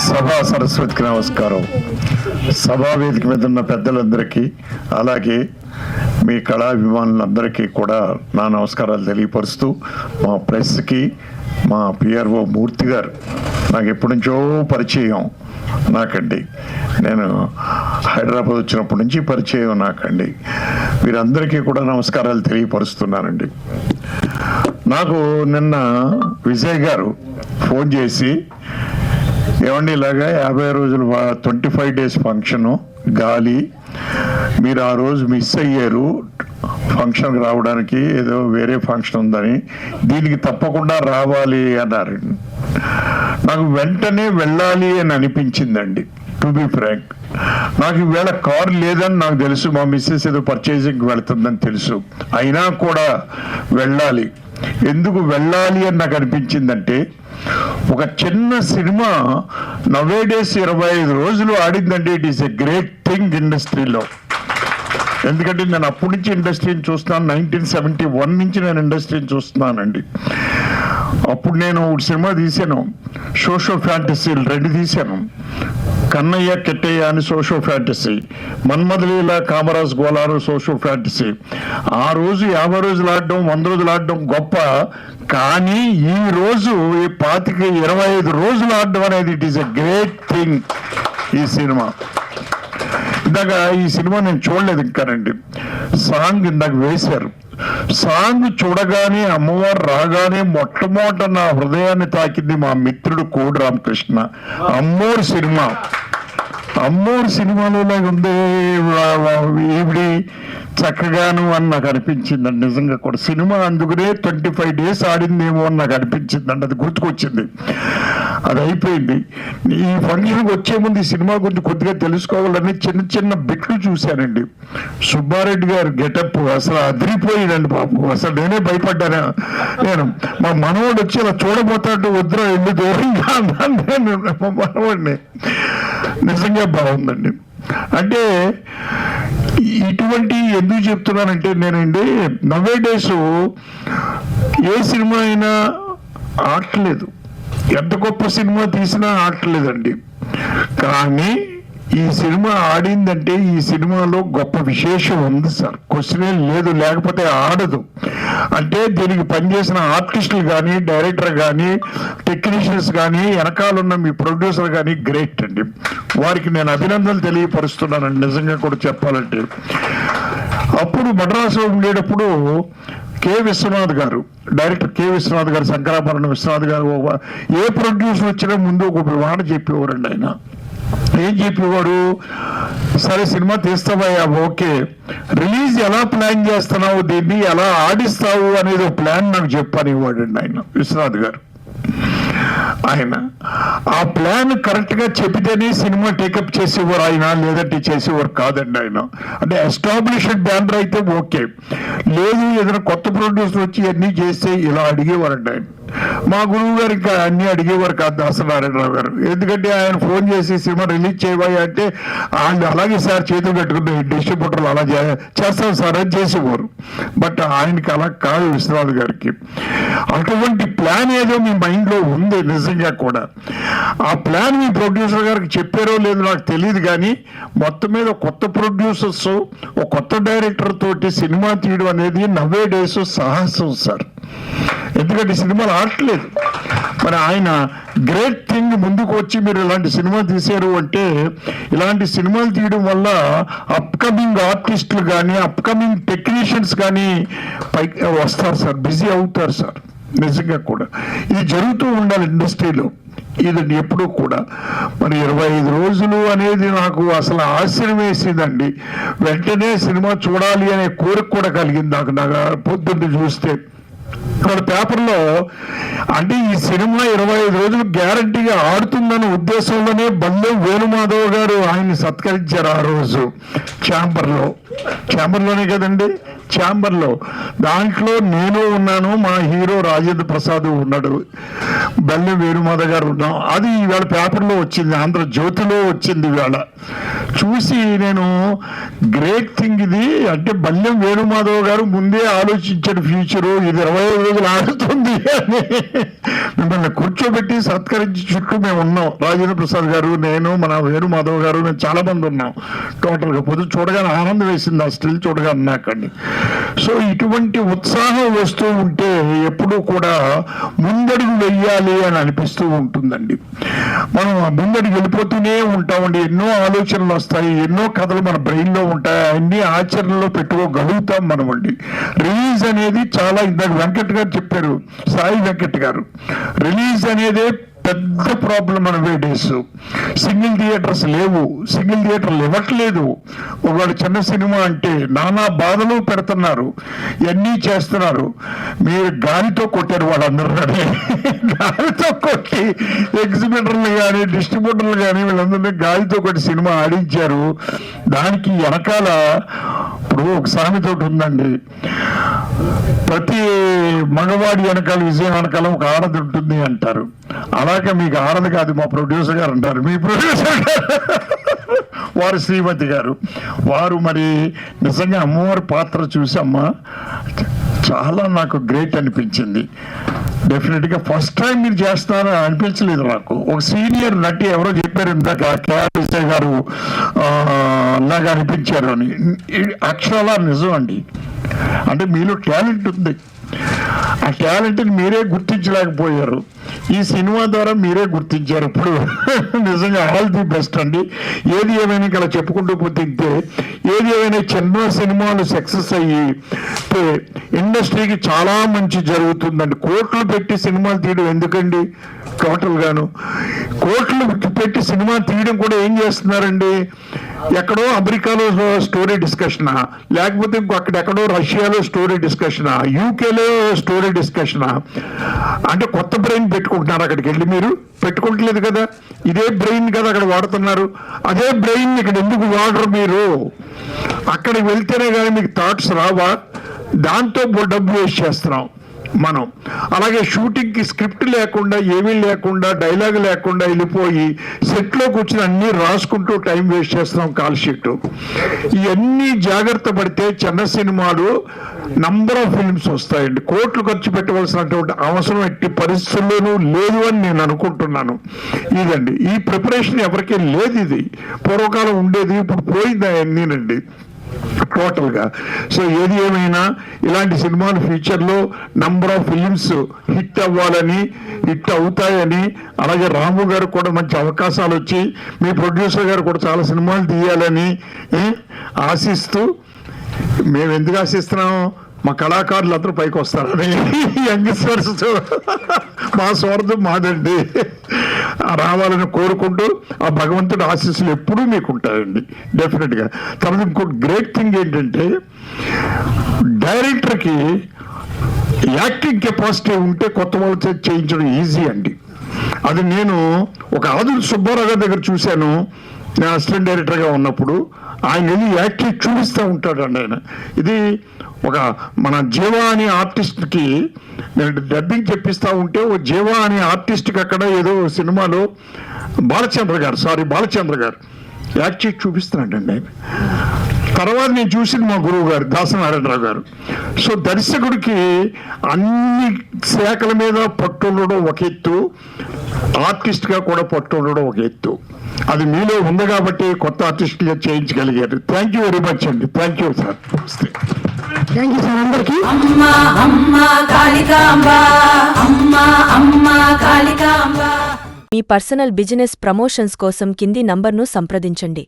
సభా సరస్వతికి నమస్కారం. సభా వేదిక మీద ఉన్న పెద్దలందరికీ అలాగే మీ కళాభిమానులందరికీ కూడా నా నమస్కారాలు తెలియపరుస్తూ, మా ప్రెస్కి మా పిఆర్ఓ మూర్తి గారు నాకు ఎప్పటి నుంచో పరిచయం నాకండి. నేను హైదరాబాద్ వచ్చినప్పటి నుంచి పరిచయం నాకండి. వీరందరికీ కూడా నమస్కారాలు తెలియపరుస్తున్నానండి. నాకు నిన్న విజయ్ గారు ఫోన్ చేసి, ఏమండి ఇలాగా 50 రోజులు 25 days ఫంక్షను గాలి, మీరు ఆ రోజు మిస్ అయ్యారు ఫంక్షన్కి రావడానికి, ఏదో వేరే ఫంక్షన్ ఉందని, దీనికి తప్పకుండా రావాలి అన్నారు. నాకు వెంటనే వెళ్ళాలి అని అనిపించిందండి. టు బి ఫ్రాంక్, నాకు ఈవేళ కారు లేదని నాకు తెలుసు, మా మిస్సెస్ ఏదో పర్చేసింగ్కి వెళ్తుందని తెలుసు, అయినా కూడా వెళ్ళాలి. ఎందుకు వెళ్ళాలి అని నాకు అనిపించిందంటే, ఒక చిన్న సినిమా నవే డేస్ 25 రోజులు ఆడిందండి. It is a great thing ఇండస్ట్రీలో. ఎందుకంటే నేను అప్పటి నుంచి ఇండస్ట్రీని చూస్తున్నాను. 1971 నుంచి నేను ఇండస్ట్రీని చూస్తున్నానండి. అప్పుడు నేను ఒక సినిమా తీశాను, సోషో ఫ్యాంటసీలు 2 తీశాను. కన్నయ్య కెట్టయ్య అని socio fantasy, Manmadhaleela Kamaraj Golaru socio fantasy. ఆ రోజు 50 రోజులు ఆడడం, 100 రోజులు ఆడడం గొప్ప, కానీ ఈ రోజు 25 రోజులు ఆడడం అనేది it is a great thing. ఈ సినిమా ఇందాక ఈ సినిమా నేను చూడలేదు ఇంకానండి. సాంగ్ ఇందాక వేశారు. సాంగ్ చూడగానే, అమ్మవారు రాగానే మొట్టమొదట నా హృదయాన్ని తాకింది మా మిత్రుడు కోడి రామకృష్ణ. అమ్మోరు సినిమా, అమ్మోరు సినిమాలో ఉంది ఈవిడి చక్కగాను అని నాకు అనిపించిందండి. నిజంగా కూడా సినిమా అందుకునే 25 days ఆడిందేమో అని నాకు అనిపించిందండి. అది గుర్తుకొచ్చింది. అది అయిపోయింది. ఈ ఫంక్షన్కి వచ్చే ముందు ఈ సినిమా గురించి కొద్దిగా తెలుసుకోవాలని చిన్న చిన్న బిట్లు చూశానండి. సుబ్బారెడ్డి గారు గెటప్ అసలు అదిరిపోయిందండి బాబు. అసలు నేనే భయపడ్డాను. నేను మా మనవాడు వచ్చి అలా చూడబోతాడు, వద్దురా ఇల్లు దూరంగా అన్నాను మా మనవాడిని. నిజంగా బాగుందండి. అంటే ఇటువంటి ఎందుకు చెప్తున్నానంటే, నేనండి నవే డేస్ ఏ సినిమా అయినా ఆడలేదు, ఎంత గొప్ప సినిమా తీసినా ఆడలేదండి. కానీ ఈ సినిమా ఆడిందంటే ఈ సినిమాలో గొప్ప విశేషం ఉంది సార్. క్వశ్చనే లేదు, లేకపోతే ఆడదు. అంటే దీనికి పనిచేసిన ఆర్టిస్టులు కానీ, డైరెక్టర్ కానీ, టెక్నీషియన్స్ కానీ, వెనకాలన్న మీ ప్రొడ్యూసర్ కానీ గ్రేట్ అండి. వారికి నేను అభినందనలు తెలియపరుస్తున్నానండి. నిజంగా కూడా చెప్పాలంటే, అప్పుడు మద్రాసులో ఉండేటప్పుడు కె విశ్వనాథ్ గారు, డైరెక్టర్ కె విశ్వనాథ్ గారు, శంకరాభరణం విశ్వనాథ్ గారు, ఏ ప్రొడ్యూసర్ వచ్చినా ముందు ఒక మాట చెప్పేవారండి. ఆయన ఏం చెప్పేవాడు, సరే సినిమా తీస్తావయ్యా, ఓకే, రిలీజ్ ఎలా ప్లాన్ చేస్తున్నావు, దీన్ని ఎలా ఆడిస్తావు అనేది ఒక ప్లాన్ నాకు చెప్పనివ్వాడండి ఆయన విశ్వనాథ్ గారు. ఆయన ఆ ప్లాన్ కరెక్ట్ గా చెబితేనే సినిమా టేకప్ చేసేవారు ఆయన, లేదంటే చేసేవారు కాదండి ఆయన. అంటే ఎస్టాబ్లిష్డ్ బ్యానర్ అయితే ఓకే, లేదు ఏదైనా కొత్త ప్రొడ్యూసర్ వచ్చి అన్నీ చేస్తే ఇలా అడిగేవారండి ఆయన. మా గురువు గారు ఇంకా అన్ని అడిగేవారు కాదు, దాసనారాయణరావు గారు. ఎందుకంటే ఆయన ఫోన్ చేసి సినిమా రిలీజ్ చేయబోయా అంటే ఆయన అలాగే సార్ చేతులు పెట్టుకుని డిస్ట్రిబ్యూటర్లు అలా చేస్తాం సార్ అని చేసేవారు. బట్ ఆయనకి అలా కాదు విశ్వనాథ్ గారికి. అటువంటి ప్లాన్ ఏదో మీ మైండ్లో ఉంది నిజంగా కూడా. ఆ ప్లాన్ మీ ప్రొడ్యూసర్ గారికి చెప్పారో లేదో నాకు తెలియదు, కానీ మొత్తం మీద కొత్త ప్రొడ్యూసర్స్, ఒక కొత్త డైరెక్టర్ తోటి సినిమా తీయడం అనేది నవే డేస్ సాహసం సార్. ఎందుకంటే సినిమాలు ఆడట్లేదు. మరి ఆయన గ్రేట్ థింగ్ ముందుకు వచ్చి మీరు ఇలాంటి సినిమా తీశారు అంటే, ఇలాంటి సినిమాలు తీయడం వల్ల అప్కమింగ్ ఆర్టిస్టులు కానీ, అప్కమింగ్ టెక్నీషియన్స్ కానీ పైకి వస్తారు సార్, బిజీ అవుతారు సార్. నిజంగా కూడా ఇది జరుగుతూ ఉండాలి ఇండస్ట్రీలో. ఇది ఎప్పుడూ కూడా. మరి 25 రోజులు అనేది నాకు అసలు ఆశ్చర్యం వేసిందండి. వెంటనే సినిమా చూడాలి అనే కోరిక కూడా కలిగింది నాకు పొద్దున్న చూస్తే. ఇక్కడ పేపర్లో అంటే ఈ సినిమా 25 రోజులు గ్యారంటీగా ఆడుతుందన్న ఉద్దేశంలోనే బల్లెం వేణుమాధవ్ గారు ఆయన్ని సత్కరించారు ఆ రోజు ఛాంబర్లోనే కదండి, ఛాంబర్లో. దాంట్లో నేను ఉన్నాను, మా హీరో రాజేంద్ర ప్రసాద్ ఉన్నాడు, బల్లెం వేణుమాధవ్ గారు ఉన్నాం. అది ఇవాళ పేపర్లో వచ్చింది, ఆంధ్రజ్యోతిలో వచ్చింది ఇవాళ. చూసి నేను గ్రేట్ థింగ్ ఇది. అంటే బల్లెం వేణుమాధవ్ గారు ముందే ఆలోచించిన ఫ్యూచరు, ఇది 25 రోజులు ఆడుతుంది అని మిమ్మల్ని కూర్చోబెట్టి సత్కరించి చుట్టూ మేము ఉన్నాం. రాజేంద్ర ప్రసాద్ గారు, నేను, మన వేణు మాధవ్ గారు, మేము చాలా మంది ఉన్నాం టోటల్గా. పొద్దు చూడగానే ఆనందం వేసింది ఆ స్టిల్ చూడగానే నాకండి. సో ఇటువంటి ఉత్సాహం వస్తూ ఉంటే ఎప్పుడూ కూడా ముందడుగు వెయ్యాలి అని అనిపిస్తూ ఉంటుందండి. మనం ముందడుగు వెళ్ళిపోతూనే ఉంటామండి. ఎన్నో ఆలోచనలు వస్తాయి, ఎన్నో కథలు మన బ్రెయిన్లో ఉంటాయి, అన్ని ఆచరణలో పెట్టుకోగలుగుతాం మనం అండి. రిలీజ్ అనేది చాలా, ఇందాక వెంకట్ గారు చెప్పారు, సాయి వెంకట్ గారు, రిలీజ్ అనేదే పెద్ద ప్రాబ్లం మన డేస్. సింగిల్ థియేటర్స్ లేవు, సింగిల్ థియేటర్లు ఇవ్వట్లేదు. ఒకవేళ చిన్న సినిమా అంటే నానా బాధలు పెడుతున్నారు, ఇవన్నీ చేస్తున్నారు. మీరు గాలితో కొట్టారు వాళ్ళందరూ, గాలితో కొట్టి ఎగ్జిబిటర్లు కానీ డిస్ట్రిబ్యూటర్లు కానీ వీళ్ళందరినీ గాలితో కొట్టి సినిమా ఆడించారు. దానికి వెనకాల ఇప్పుడు ఒక సామెతోటి ఉందండి, ప్రతి మగవాడి వెనకాల, విజయం వెనకాల ఒక ఆడది ఉంటుంది అంటారు. అలాగే మీకు ఆడది కాదు, మా ప్రొడ్యూసర్ గారు అంటారు. మీ ప్రొడ్యూసర్ గారు వారు శ్రీమతి గారు, వారు మరి నిజంగా అమ్మవారి పాత్ర చూసి అమ్మ చాలా నాకు గ్రేట్ అనిపించింది. డెఫినెట్గా ఫస్ట్ టైం మీరు చేస్తారని అనిపించలేదు నాకు. ఒక సీనియర్ నటి ఎవరో చెప్పారు ఇందాక, కేఆర్ఎస్ఏ గారు అలాగా అనిపించారు అని. అక్షరాలా నిజం అండి. అంటే మీలో టాలెంట్ ఉంది, ఆ టాలెంట్ని మీరే గుర్తించలేకపోయారు. ఈ సినిమా ద్వారా మీరే గుర్తించారు. ఇప్పుడు నిజంగా ఆల్ ది బెస్ట్ అండి. ఏది ఏమైనా ఇలా చెప్పుకుంటూ పోతే, ఏది ఏమైనా చిన్న సినిమాలు సక్సెస్ అయ్యి ఇండస్ట్రీకి చాలా మంచి జరుగుతుందండి. కోట్లు పెట్టి సినిమాలు తీయడం ఎందుకండి? టోటల్గాను కోట్లు పెట్టి సినిమా తీయడం కూడా ఏం చేస్తున్నారండి? ఎక్కడో అమెరికాలో స్టోరీ డిస్కషనా, లేకపోతే అక్కడెక్కడో రష్యాలో స్టోరీ డిస్కషనా, యూకేలో స్టోరీ డిస్కషనా. అంటే కొత్త బ్రెయిన్ పెట్టుకుంటున్నారు అక్కడికి వెళ్ళి. మీరు పెట్టుకోవట్లేదు కదా, ఇదే బ్రెయిన్ కదా అక్కడ వాడుతున్నారు. అదే బ్రెయిన్ ఇక్కడ ఎందుకు వాడరు మీరు? అక్కడికి వెళ్తేనే కానీ మీకు థాట్స్ రావా? దాంతో డబ్బు వేస్ట్ చేస్తున్నాం మనం. అలాగే షూటింగ్కి స్క్రిప్ట్ లేకుండా, ఏమీ లేకుండా, డైలాగ్ లేకుండా వెళ్ళిపోయి సెట్లో కూర్చొని అన్నీ రాసుకుంటూ టైం వేస్ట్ చేస్తున్నాం, కాల్ షీట్. ఇవన్నీ జాగ్రత్త పడితే చిన్న సినిమాలు నంబర్ ఆఫ్ ఫిల్మ్స్ వస్తాయండి. కోట్లు ఖర్చు పెట్టవలసినటువంటి అవసరం ఎట్టి పరిస్థితుల్లోనూ లేదు అని నేను అనుకుంటున్నాను. ఇదండి, ఈ ప్రిపరేషన్ ఎవరికీ లేదు. ఇది పూర్వకాలం ఉండేది, ఇప్పుడు పోయింది అన్నీనండి టోటల్గా. సో ఏది ఏమైనా ఇలాంటి సినిమాలు ఫ్యూచర్లో నంబర్ ఆఫ్ ఫిలిమ్స్ హిట్ అవ్వాలని, హిట్ అవుతాయని, అలాగే రాము గారు కూడా మంచి అవకాశాలు వచ్చి మీ ప్రొడ్యూసర్ గారు కూడా చాలా సినిమాలు తీయాలని ఆశిస్తూ, మేము ఎందుకు ఆశిస్తున్నాం? మా కళాకారులు అందరూ పైకి వస్తారని, యంగ్స్టర్స్ మా స్వార్థం మాదండి రావాలని కోరుకుంటూ, ఆ భగవంతుడి ఆశీస్సులు ఎప్పుడూ మీకు ఉంటాయండి డెఫినెట్గా. తర్వాత ఇంకోటి గ్రేట్ థింగ్ ఏంటంటే, డైరెక్టర్కి యాక్టింగ్ కెపాసిటీ ఉంటే కొత్త వాళ్ళతో చేయించడం ఈజీ అండి. అది నేను ఒక ఆదుర్తి సుబ్బారావు గారి దగ్గర చూశాను. నేను అసిస్టెంట్ డైరెక్టర్గా ఉన్నప్పుడు ఆయన వెళ్ళి యాక్టింగ్ చూపిస్తూ ఉంటాడండి ఆయన. ఇది ఒక మన జీవా అనే ఆర్టిస్ట్కి నేను డబ్బింగ్ చెప్పిస్తూ ఉంటే, ఓ జీవా అనే ఆర్టిస్ట్కి అక్కడ ఏదో సినిమాలో బాలచంద్ర గారు యాక్టింగ్ చూపిస్తున్నాడండి ఆయన. తర్వాత నేను చూసింది మా గురువు గారు దాసనారాయణరావు గారు. సో దర్శకుడికి అన్ని శాఖల మీద పట్టు ఉండడం ఒక ఎత్తు, ఆర్టిస్ట్గా కూడా పట్టు ఉండడం ఒక ఎత్తు. అది మీలో ఉంది కాబట్టి కొత్త ఆర్టిస్ట్గా చేయించగలిగారు. థ్యాంక్ యూ వెరీ మచ్ అండి. Thank you sir. Thank you sir అందరికీ. మీ పర్సనల్ బిజినెస్ ప్రమోషన్స్ కోసం కింది నంబర్ను సంప్రదించండి.